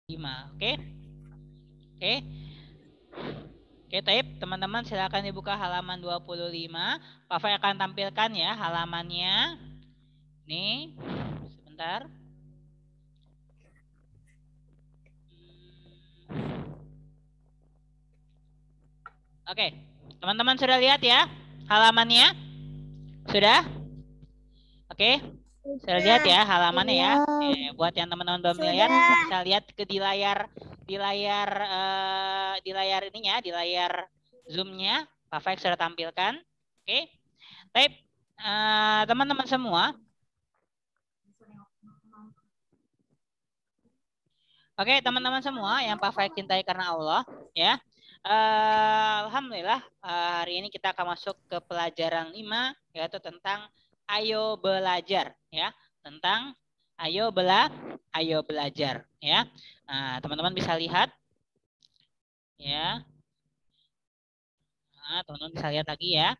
5. Oke. Oke. Oke, Taib, teman-teman silakan dibuka halaman 25. Pak Fai akan tampilkan ya halamannya. Nih, sebentar. Oke, teman-teman sudah lihat ya halamannya? Sudah? Oke, sudah lihat ya halamannya ya. Buat yang teman-teman belum lihat, bisa lihat di layar ininya, di layar zoom-nya. Pak Fai sudah tampilkan. Oke, Taib, teman-teman semua. Oke, teman-teman semua yang Pak Faik cintai karena Allah, ya. Alhamdulillah hari ini kita akan masuk ke pelajaran 5, yaitu tentang ayo belajar, ya. Tentang ayo belajar, ya. Nah, teman-teman bisa lihat, ya. Nah, teman-teman bisa lihat lagi ya.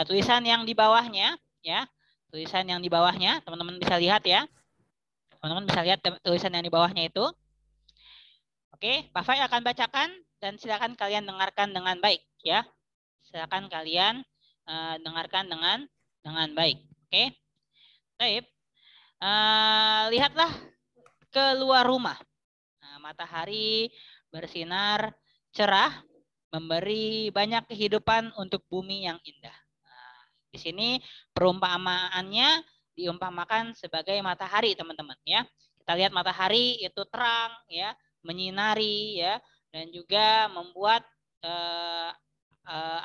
Tulisan yang di bawahnya, ya. Tulisan yang di bawahnya, teman-teman bisa lihat ya. Teman-teman bisa lihat tulisan yang di bawahnya itu. Oke, Pak Fai akan bacakan dan silakan kalian dengarkan dengan baik ya. Silakan kalian dengarkan dengan baik. Oke. Baik. Lihatlah keluar rumah. Nah, matahari bersinar cerah, memberi banyak kehidupan untuk bumi yang indah. Nah, di sini perumpamaannya diumpamakan sebagai matahari, teman-teman ya. Kita lihat matahari itu terang ya, menyinari ya, dan juga membuat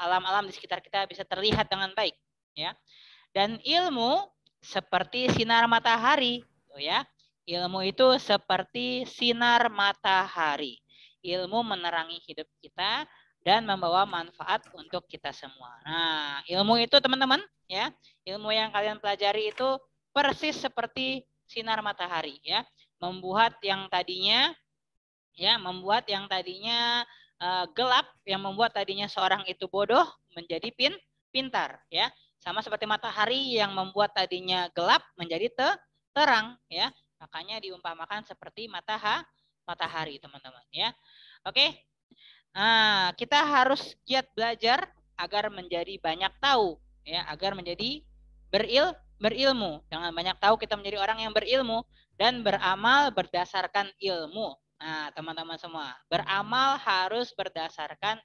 alam-alam di sekitar kita bisa terlihat dengan baik ya. Dan ilmu seperti sinar matahari, tuh ya. Ilmu itu seperti sinar matahari. Ilmu menerangi hidup kita dan membawa manfaat untuk kita semua. Nah, ilmu itu teman-teman ya, ilmu yang kalian pelajari itu persis seperti sinar matahari ya, membuat yang tadinya gelap, yang membuat tadinya seorang itu bodoh menjadi pintar ya. Sama seperti matahari yang membuat tadinya gelap menjadi terang ya. Makanya diumpamakan seperti matahari teman-teman ya. Oke. Nah, kita harus giat belajar agar menjadi banyak tahu ya, agar menjadi berilmu. Dengan banyak tahu kita menjadi orang yang berilmu dan beramal berdasarkan ilmu. Nah, teman-teman semua, beramal harus berdasarkan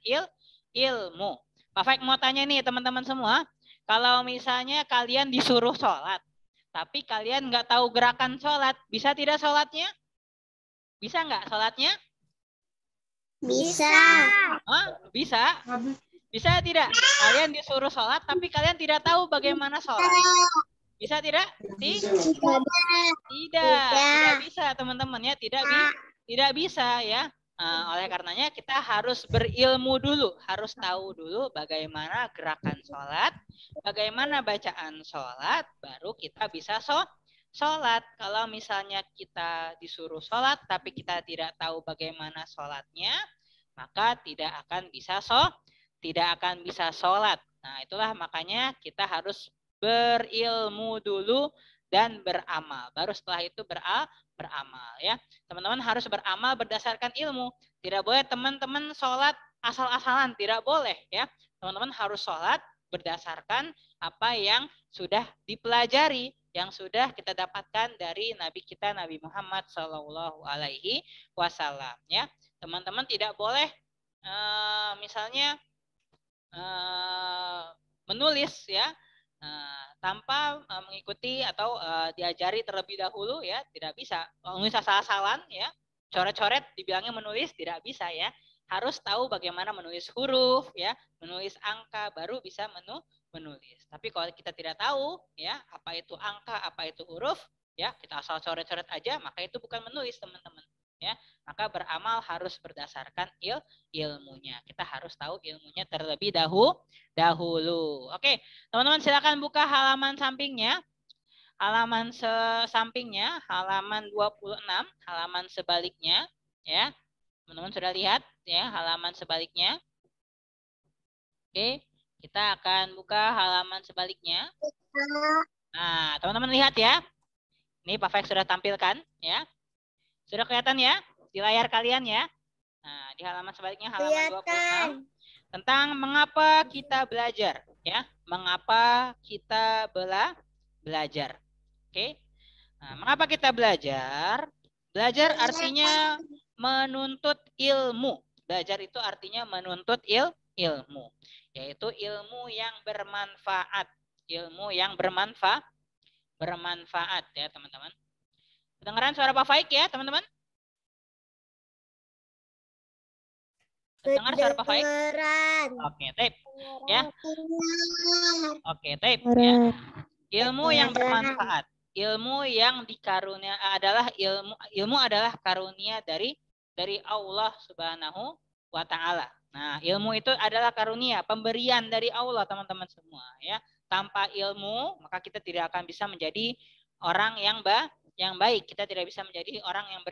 ilmu. Pak Faik mau tanya nih teman-teman semua, kalau misalnya kalian disuruh sholat, tapi kalian nggak tahu gerakan sholat, bisa tidak sholatnya? Bisa nggak sholatnya? Bisa. Oh, bisa. Bisa tidak? Kalian disuruh sholat, tapi kalian tidak tahu bagaimana sholat. Bisa tidak? Tidak bisa teman-teman ya, tidak bisa ya. Oleh karenanya kita harus berilmu dulu, harus tahu dulu bagaimana gerakan sholat, bagaimana bacaan sholat, baru kita bisa sholat. Kalau misalnya kita disuruh sholat, tapi kita tidak tahu bagaimana sholatnya, maka tidak akan bisa sholat. Nah, itulah makanya kita harus berilmu dulu dan beramal. Baru setelah itu beramal ya. Teman-teman harus beramal berdasarkan ilmu. Tidak boleh teman-teman sholat asal-asalan, tidak boleh ya. Teman-teman harus sholat berdasarkan apa yang sudah dipelajari, yang sudah kita dapatkan dari Nabi kita Nabi Muhammad Shallallahu Alaihi Wasallam ya. Teman-teman tidak boleh misalnya menulis ya tanpa mengikuti atau diajari terlebih dahulu ya, tidak bisa. Menulis asal-asalan ya, coret-coret dibilangnya menulis, tidak bisa ya. Harus tahu bagaimana menulis huruf ya, menulis angka, baru bisa menulis. Tapi kalau kita tidak tahu ya, apa itu angka, apa itu huruf ya, kita asal coret-coret aja, maka itu bukan menulis teman-teman ya. Maka beramal harus berdasarkan ilmunya. Kita harus tahu ilmunya terlebih dahulu. Oke, teman-teman silakan buka halaman sampingnya. Halaman sampingnya, halaman 26, halaman sebaliknya ya. Teman-teman sudah lihat ya halaman sebaliknya. Oke, kita akan buka halaman sebaliknya. Nah, teman-teman lihat ya. Ini Pak Fek sudah tampilkan ya. Sudah kelihatan ya di layar kalian ya. Nah, di halaman sebaliknya halaman 26 tentang mengapa kita belajar ya. Mengapa kita belajar. Oke. Nah, mengapa kita belajar? Belajar artinya menuntut ilmu. Belajar itu artinya menuntut ilmu, yaitu ilmu yang bermanfaat. Ilmu yang bermanfaat ya, teman-teman. Kedengaran suara Pak Faik ya, teman-teman? Dengar suara Pak Faik? Oke, tape. Ya. Oke, tape ya. Ilmu yang bermanfaat. Ilmu yang dikarunia adalah ilmu adalah karunia dari Allah Subhanahu wa taala. Nah, ilmu itu adalah karunia, pemberian dari Allah, teman-teman semua ya. Tanpa ilmu, maka kita tidak akan bisa menjadi orang yang baik. Kita tidak bisa menjadi orang yang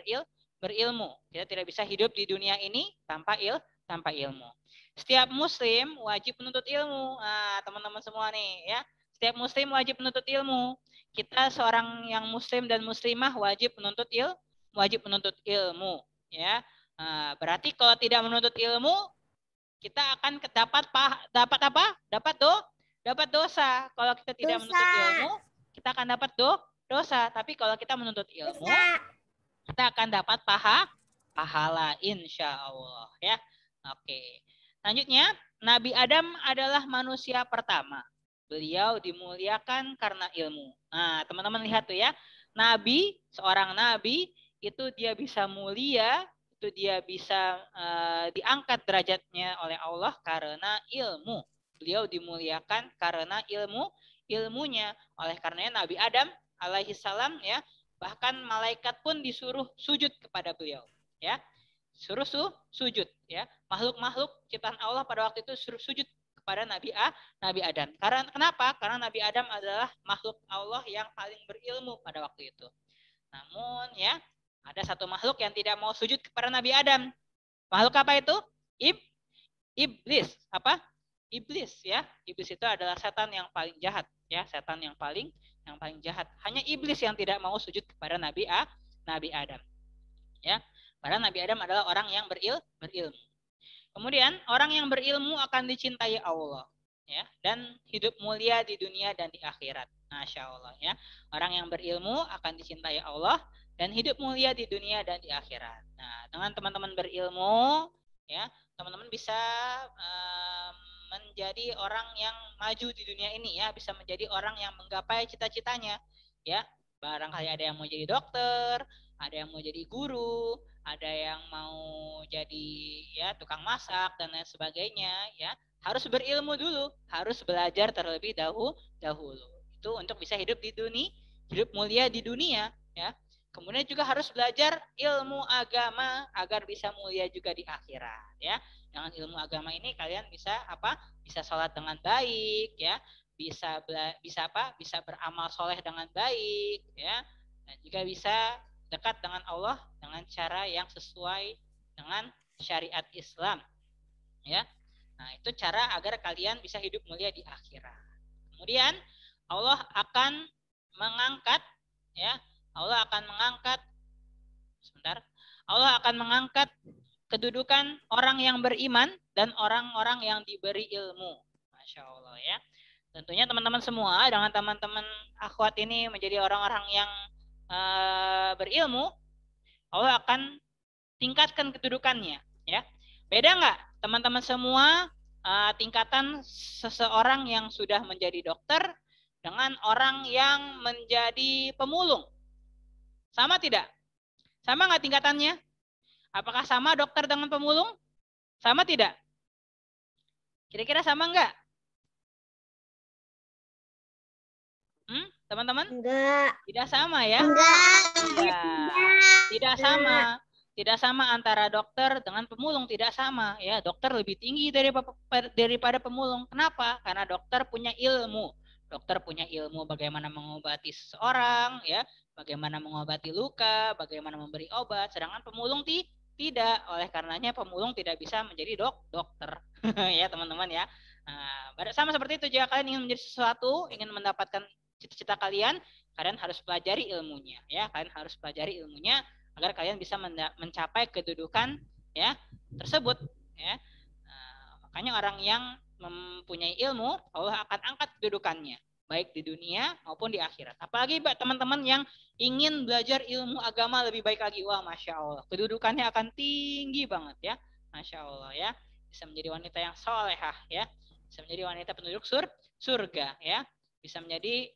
berilmu. Kita tidak bisa hidup di dunia ini tanpa ilmu. Setiap muslim wajib menuntut ilmu. Nah, teman-teman semua nih ya. Setiap muslim wajib menuntut ilmu. Kita seorang yang muslim dan muslimah wajib menuntut ilmu ya. Nah, berarti kalau tidak menuntut ilmu, kita akan dapat apa? Dapat dosa. Kalau kita tidak menuntut ilmu, kita akan dapat dosa. Tapi kalau kita menuntut ilmu, kita akan dapat pahala insya Allah ya. Oke. Selanjutnya, Nabi Adam adalah manusia pertama. Beliau dimuliakan karena ilmu. Nah, teman-teman lihat tuh ya. Seorang nabi itu dia bisa mulia, itu dia bisa diangkat derajatnya oleh Allah karena ilmu. Beliau dimuliakan karena ilmunya. Oleh karenanya Nabi Adam alaihi salam ya, bahkan malaikat pun disuruh sujud kepada beliau, ya. Suruh sujud ya. Makhluk-makhluk ciptaan Allah pada waktu itu suruh sujud kepada Nabi Adam. Karena kenapa? Karena Nabi Adam adalah makhluk Allah yang paling berilmu pada waktu itu. Namun ya, ada satu makhluk yang tidak mau sujud kepada Nabi Adam. Makhluk apa itu? Iblis. Apa? Iblis ya. Iblis itu adalah setan yang paling jahat ya, setan yang paling jahat. Hanya iblis yang tidak mau sujud kepada Nabi Adam. Ya. Padahal Nabi Adam adalah orang yang berilmu. Kemudian orang yang berilmu akan dicintai Allah ya, dan hidup mulia di dunia dan di akhirat. Masya Allah ya. Orang yang berilmu akan dicintai Allah dan hidup mulia di dunia dan di akhirat. Nah, dengan teman-teman berilmu ya, teman-teman bisa menjadi orang yang maju di dunia ini ya, bisa menjadi orang yang menggapai cita-citanya ya. Barangkali ada yang mau jadi dokter, ada yang mau jadi guru, ada yang mau jadi ya tukang masak dan lain sebagainya ya. Harus berilmu dulu, harus belajar terlebih dahulu. Itu untuk bisa hidup di dunia, hidup mulia di dunia ya. Kemudian juga harus belajar ilmu agama agar bisa mulia juga di akhirat ya. Dengan ilmu agama ini kalian bisa apa? Bisa sholat dengan baik ya. Bisa apa? Bisa beramal soleh dengan baik ya. Dan juga bisa dekat dengan Allah dengan cara yang sesuai dengan syariat Islam ya. Nah, itu cara agar kalian bisa hidup mulia di akhirat. Kemudian Allah akan mengangkat ya, Allah akan mengangkat kedudukan orang yang beriman dan orang-orang yang diberi ilmu. Masya Allah ya. Tentunya teman-teman semua dengan teman-teman akhwat ini menjadi orang-orang yang berilmu, Allah akan tingkatkan kedudukannya ya. Beda nggak teman-teman semua tingkatan seseorang yang sudah menjadi dokter dengan orang yang menjadi pemulung? Sama tidak? Sama nggak tingkatannya? Apakah sama dokter dengan pemulung? Sama tidak? Kira-kira sama nggak? Teman-teman? Enggak. Tidak sama ya? Enggak. Tidak sama. Tidak sama antara dokter dengan pemulung, tidak sama ya. Dokter lebih tinggi daripada pemulung. Kenapa? Karena dokter punya ilmu. Dokter punya ilmu bagaimana mengobati seseorang ya, bagaimana mengobati luka, bagaimana memberi obat. Sedangkan pemulung tidak. Oleh karenanya pemulung tidak bisa menjadi dokter. Ya teman-teman ya. Nah, sama seperti itu, jika kalian ingin menjadi sesuatu, ingin mendapatkan cita-cita kalian harus pelajari ilmunya ya. Kalian harus pelajari ilmunya agar kalian bisa mencapai kedudukan ya tersebut ya. Makanya orang yang mempunyai ilmu, Allah akan angkat kedudukannya baik di dunia maupun di akhirat. Apalagi teman-teman yang ingin belajar ilmu agama lebih baik lagi, wah masya Allah, kedudukannya akan tinggi banget ya, masya Allah ya. Bisa menjadi wanita yang solehah ya, bisa menjadi wanita penduduk surga ya, bisa menjadi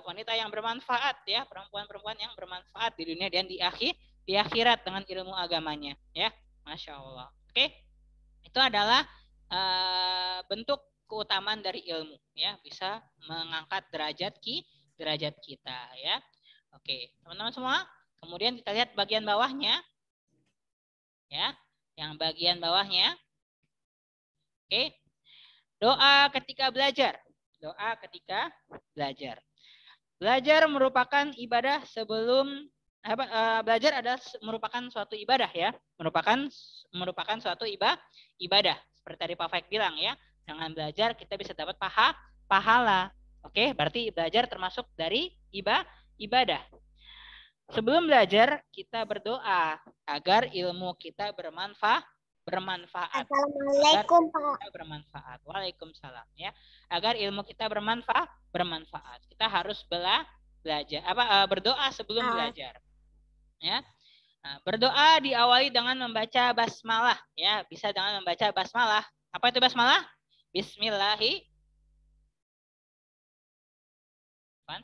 wanita yang bermanfaat ya, perempuan-perempuan yang bermanfaat di dunia dan di akhirat dengan ilmu agamanya ya, masya Allah. Oke, itu adalah bentuk keutamaan dari ilmu ya, bisa mengangkat derajat kita ya. Oke, teman-teman semua, kemudian kita lihat bagian bawahnya ya, yang bagian bawahnya. Oke, doa ketika belajar. Doa ketika belajar. Belajar merupakan ibadah sebelum belajar adalah merupakan suatu ibadah ya, merupakan suatu ibadah. Seperti tadi Pak Faik bilang ya, dengan belajar kita bisa dapat pahala. Oke, berarti belajar termasuk dari ibadah. Sebelum belajar kita berdoa agar ilmu kita bermanfaat. Assalamualaikum Pak. Bermanfaat. Waalaikumsalam ya. Agar ilmu kita bermanfaat. Kita harus belajar berdoa sebelum belajar. Ya. Nah, berdoa diawali dengan membaca basmalah ya, bisa dengan membaca basmalah. Apa itu basmalah? Bismillahi.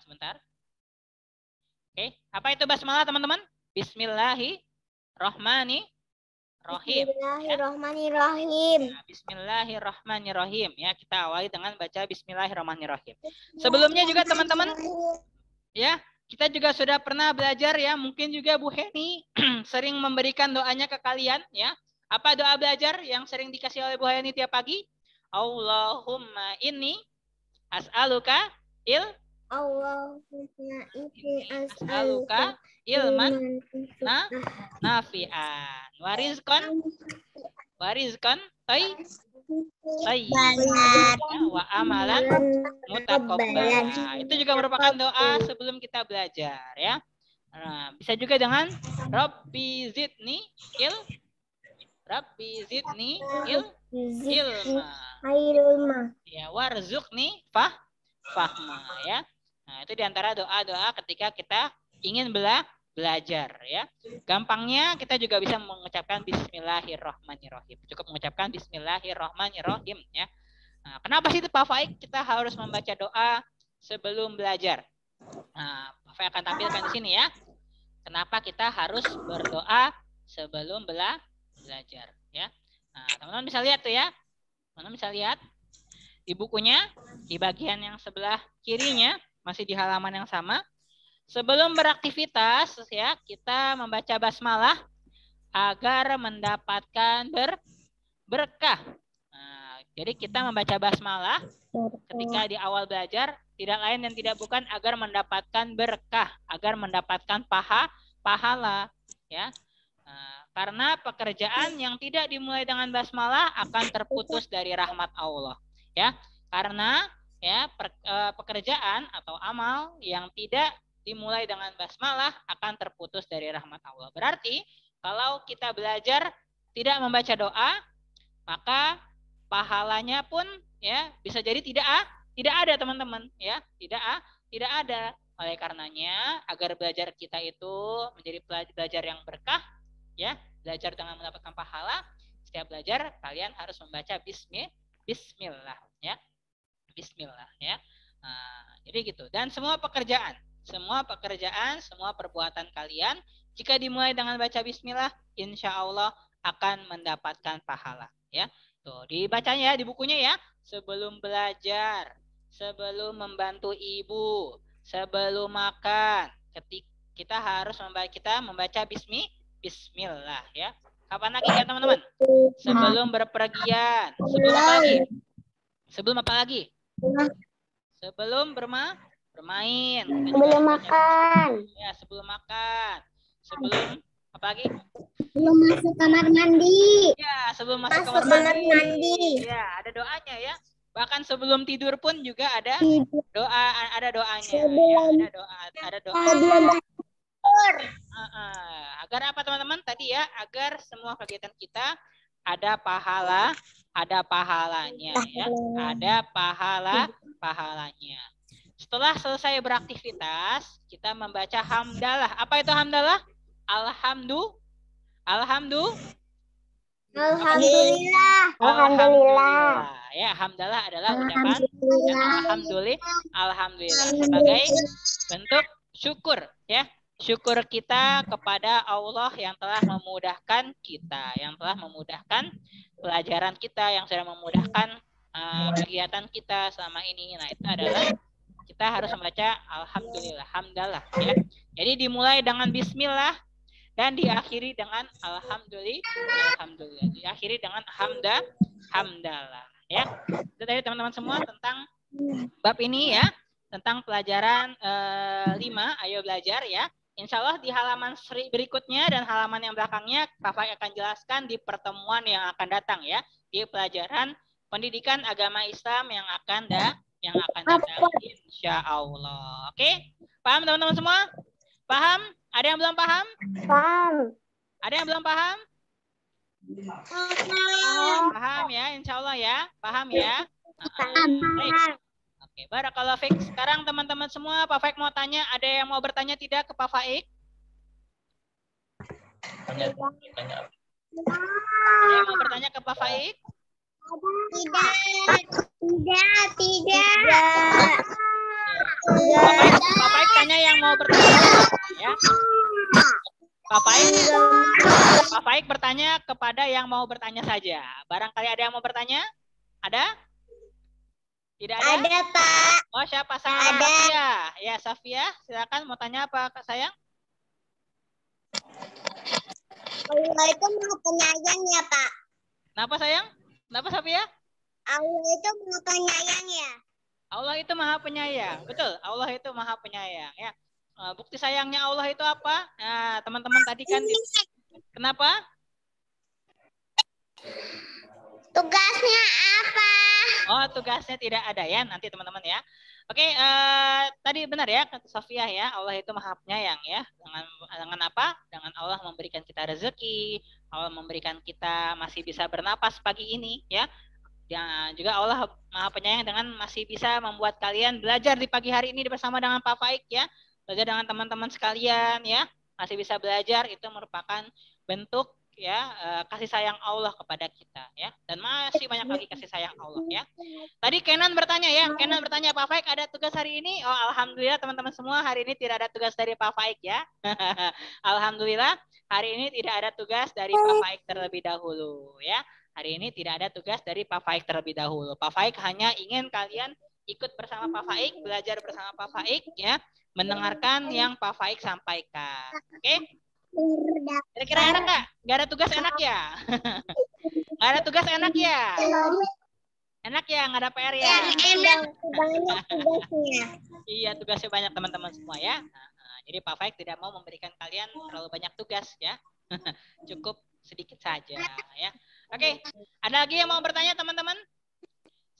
Sebentar. Oke, apa itu basmalah teman-teman? Bismillahirrahmanirrahim. Bismillahirrahmanirrahim. Ya, Bismillahirrahmanirrahim ya, kita awali dengan baca Bismillahirrahmanirrahim. Sebelumnya juga teman-teman ya, kita juga sudah pernah belajar ya, mungkin juga Bu Heni sering memberikan doanya ke kalian ya. Apa doa belajar yang sering dikasih oleh Bu Heni tiap pagi? Allahumma inni as'aluka as'aluka ilman nafi'an warizqan wa amalan mutaqabbalan. Nah, itu juga merupakan doa sebelum kita belajar ya. Nah, bisa juga dengan Rabbi zidni ilma. Ya, warzuqni fahma ya. Nah, itu diantara doa-doa ketika kita ingin belajar ya. Gampangnya kita juga bisa mengucapkan Bismillahirrahmanirrahim. Cukup mengucapkan Bismillahirrahmanirrahim ya. Nah, kenapa sih Pak Faik kita harus membaca doa sebelum belajar? Nah, Pak Faik akan tampilkan di sini ya. Kenapa kita harus berdoa sebelum belajar ya. Nah, teman-teman bisa lihat tuh ya. Teman-teman bisa lihat di bukunya, di bagian yang sebelah kirinya, masih di halaman yang sama. Sebelum beraktivitas ya, kita membaca basmalah agar mendapatkan berkah. Nah, jadi kita membaca basmalah ketika di awal belajar tidak lain dan tidak bukan agar mendapatkan berkah, agar mendapatkan pahala ya. Nah, karena pekerjaan yang tidak dimulai dengan basmalah akan terputus dari rahmat Allah ya. Karena ya pekerjaan atau amal yang tidak dimulai dengan basmalah akan terputus dari rahmat Allah. Berarti kalau kita belajar tidak membaca doa, maka pahalanya pun ya bisa jadi tidak ada teman-teman ya, tidak ada. Oleh karenanya agar belajar kita itu menjadi belajar yang berkah ya, belajar dengan mendapatkan pahala, setiap belajar kalian harus membaca bismillah ya. Bismillah ya. Nah, jadi gitu. Dan semua pekerjaan, semua perbuatan kalian jika dimulai dengan baca bismillah, insya Allah akan mendapatkan pahala ya. Tuh, dibacanya ya di bukunya ya. Sebelum belajar, sebelum membantu ibu, sebelum makan, kita harus membaca bismillah ya. Kapan lagi ya teman-teman? Sebelum berpergian, sebelum apa lagi? Sebelum apa lagi? Sebelum bermain. Sebelum makan. Ya, sebelum makan. Sebelum apa lagi? Sebelum masuk kamar mandi. Ya, sebelum masuk kamar mandi. Ya, ada doanya ya. Bahkan sebelum tidur pun juga ada doanya. Ya, ada doa. Sebelum tidur. Agar apa teman-teman? Tadi ya, agar semua kegiatan kita ada pahalanya ya. Ada pahalanya. Setelah selesai beraktivitas, kita membaca hamdalah. Apa itu hamdalah? Alhamdulillah. Ya, hamdalah adalah ucapan alhamdulillah sebagai bentuk syukur ya. Syukur kita kepada Allah yang telah memudahkan kita, yang telah memudahkan pelajaran kita, yang sudah memudahkan kegiatan kita selama ini. Nah, itu adalah kita harus membaca alhamdulillah, hamdalah ya. Jadi dimulai dengan bismillah dan diakhiri dengan alhamdulillah. Diakhiri dengan hamdalah ya. Itu tadi teman-teman semua tentang bab ini ya, tentang pelajaran 5, ayo belajar ya. Insya Allah di halaman berikutnya dan halaman yang belakangnya Pak Faik akan jelaskan di pertemuan yang akan datang ya, di pelajaran pendidikan agama Islam yang akan datang insya Allah. Oke, paham teman-teman semua? Paham? Ada yang belum paham? Paham. Ada yang belum paham? Paham ya, insya Allah ya. Paham ya? Paham. Oke, barakallahu fiik. Sekarang teman-teman semua, Pak Faik mau tanya, ada yang mau bertanya tidak ke Pak Faik? Ada yang mau bertanya ke Pak Faik? Tidak. Pak Faik tanya yang mau bertanya ya. Pak Faik bertanya kepada yang mau bertanya saja. Barangkali ada yang mau bertanya? Ada? Tidak ada? Ada, Pak. Oh, siapa? Safia. Ya, Safia, silakan mau tanya apa, Kak sayang? Allah itu maha penyayang ya, Pak. Kenapa sayang? Kenapa Safia? Allah itu maha penyayang ya. Allah itu maha penyayang. Betul, Allah itu maha penyayang ya. Bukti sayangnya Allah itu apa? Nah, teman-teman tadi kan kenapa? Tugasnya apa? Oh, tugasnya tidak ada ya, nanti teman-teman ya. Oke, tadi benar ya kata Sofia ya, Allah itu maha penyayang ya. Dengan apa? Dengan Allah memberikan kita rezeki, Allah memberikan kita masih bisa bernapas pagi ini ya. Dan juga Allah maha penyayang dengan masih bisa membuat kalian belajar di pagi hari ini bersama dengan Pak Faik ya. Belajar dengan teman-teman sekalian ya. Masih bisa belajar, itu merupakan bentuk ya kasih sayang Allah kepada kita ya, dan masih banyak lagi kasih sayang Allah ya. Tadi Kenan bertanya ya, Kenan bertanya Pak Faik ada tugas hari ini? Oh, alhamdulillah teman-teman semua, hari ini tidak ada tugas dari Pak Faik ya. Alhamdulillah hari ini tidak ada tugas dari Pak Faik terlebih dahulu ya. Hari ini tidak ada tugas dari Pak Faik terlebih dahulu. Pak Faik hanya ingin kalian ikut bersama Pak Faik, belajar bersama Pak Faik ya, mendengarkan yang Pak Faik sampaikan. Oke? Kira-kira enak nggak? Nggak ada tugas enak ya? Nggak ada tugas enak ya? Enak ya? Nggak ada PR ya? Banyak tugasnya. Iya, tugasnya banyak teman-teman semua ya. Jadi Pak Faik tidak mau memberikan kalian terlalu banyak tugas ya. Cukup sedikit saja ya. Oke, ada lagi yang mau bertanya teman-teman?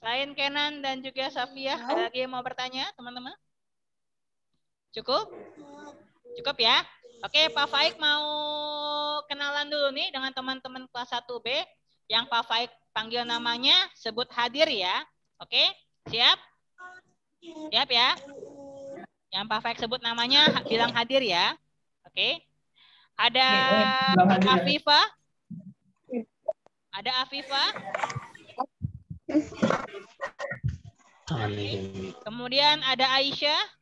Selain Kenan dan juga Safia, ada lagi yang mau bertanya teman-teman? Cukup? Cukup ya? Oke, Pak Faik mau kenalan dulu nih dengan teman-teman kelas 1B. Yang Pak Faik panggil namanya, sebut hadir ya. Oke, siap? Siap ya? Yang Pak Faik sebut namanya, bilang hadir ya. Oke. Ada Afifah. Ada Afifah. Kemudian ada Aisyah.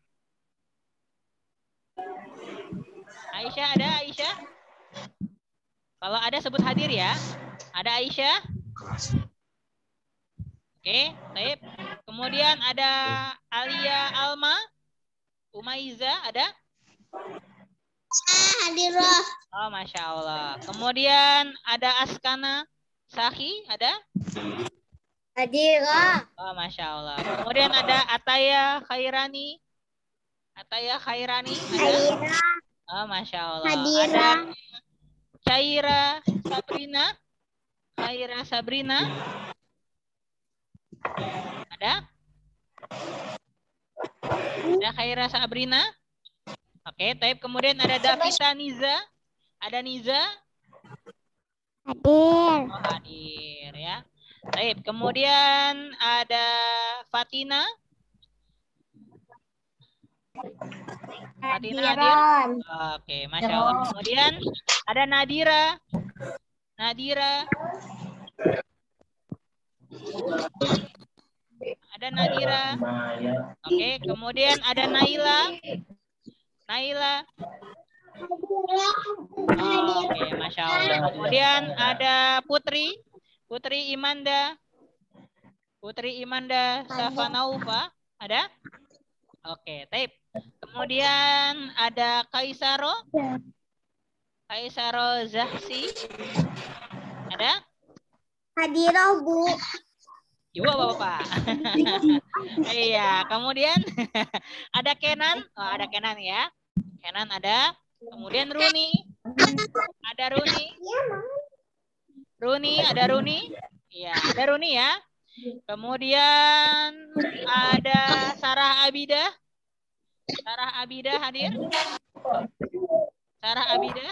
Aisyah ada, Aisyah? Kalau ada sebut hadir ya. Ada Aisyah? Oke, baik. Kemudian ada Alia Alma. Umaiza ada? Hadirah. Oh, Masya Allah. Kemudian ada Askana Sahi, ada? Hadirah. Oh, Masya Allah. Kemudian ada Ataya Khairani. Ataya Khairani, ada? Oh, Masya Allah. Hadirah. Ada Khaira Sabrina. Khaira Sabrina. Ada? Ada Khaira Sabrina. Oke, type. Kemudian ada Davita Niza. Ada Niza? Hadir. Oh, hadir ya. Baik, kemudian ada Fatina. Fatina hadir? Oke, Masya Allah. Kemudian ada Nadira. Nadira. Ada Nadira. Oke, kemudian ada Naila. Naila. Oke, Masya Allah. Kemudian ada Putri. Putri Imanda. Putri Imanda Safanaufa. Ada? Oke, tape. Kemudian ada Kaisaro. Kaisaro Zahsi. Ada? Hadirah, Bu. Ibu Bapak. Iya, kemudian ada Kenan. Oh, ada Kenan ya. Kenan ada. Kemudian Runi. Ada Runi. Runi, ada Runi. Iya, ada Runi ya. Kemudian ada Sarah Abida. Sarah Abida hadir? Sarah Abida?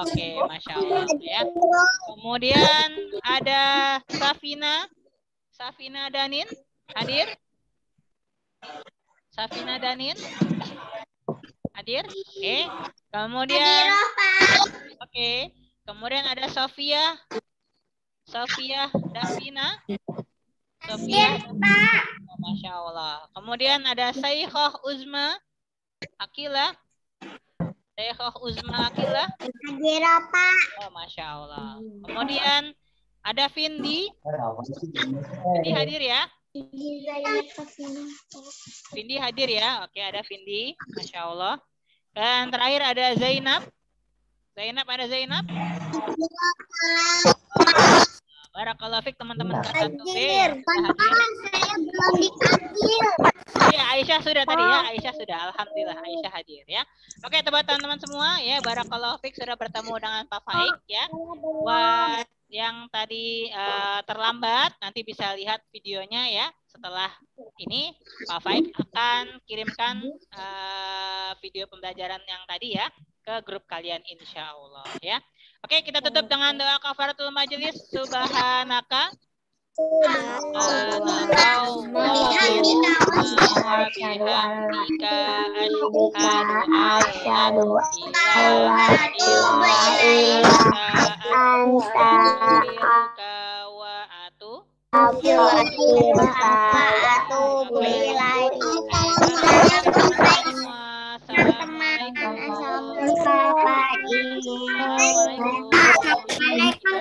Oke, Masya Allah ya. Kemudian ada Safina. Safina Danin hadir? Safina Danin hadir? Oke. Kemudian oke. Kemudian ada Sofia. Sofia Davina. Sofia. Oh, Masya Allah. Kemudian ada Saikhah Uzma Akila. Saikhah Uzma Akila. Hadirah, Pak. Oh, Masya Allah. Kemudian ada Vindi. Vindi hadir ya? Vindi hadir ya? Oke, ada Vindi. Masya Allah. Dan terakhir ada Zainab. Zainab, ada Zainab? Barakallahu fiik teman-teman kelas 1B. Hadir. Saya belum dipanggil. Iya, Aisyah sudah tadi ya. Aisyah sudah. Alhamdulillah Aisyah hadir ya. Oke, teman-teman semua ya. Barakallahu fiik sudah bertemu dengan Pak Faik ya. Buat yang tadi terlambat nanti bisa lihat videonya ya. Setelah ini Pak Faik akan kirimkan video pembelajaran yang tadi ya ke grup kalian insya Allah ya. Oke, kita tutup dengan doa kafaratul majelis. Subhanaka Assalamualaikum.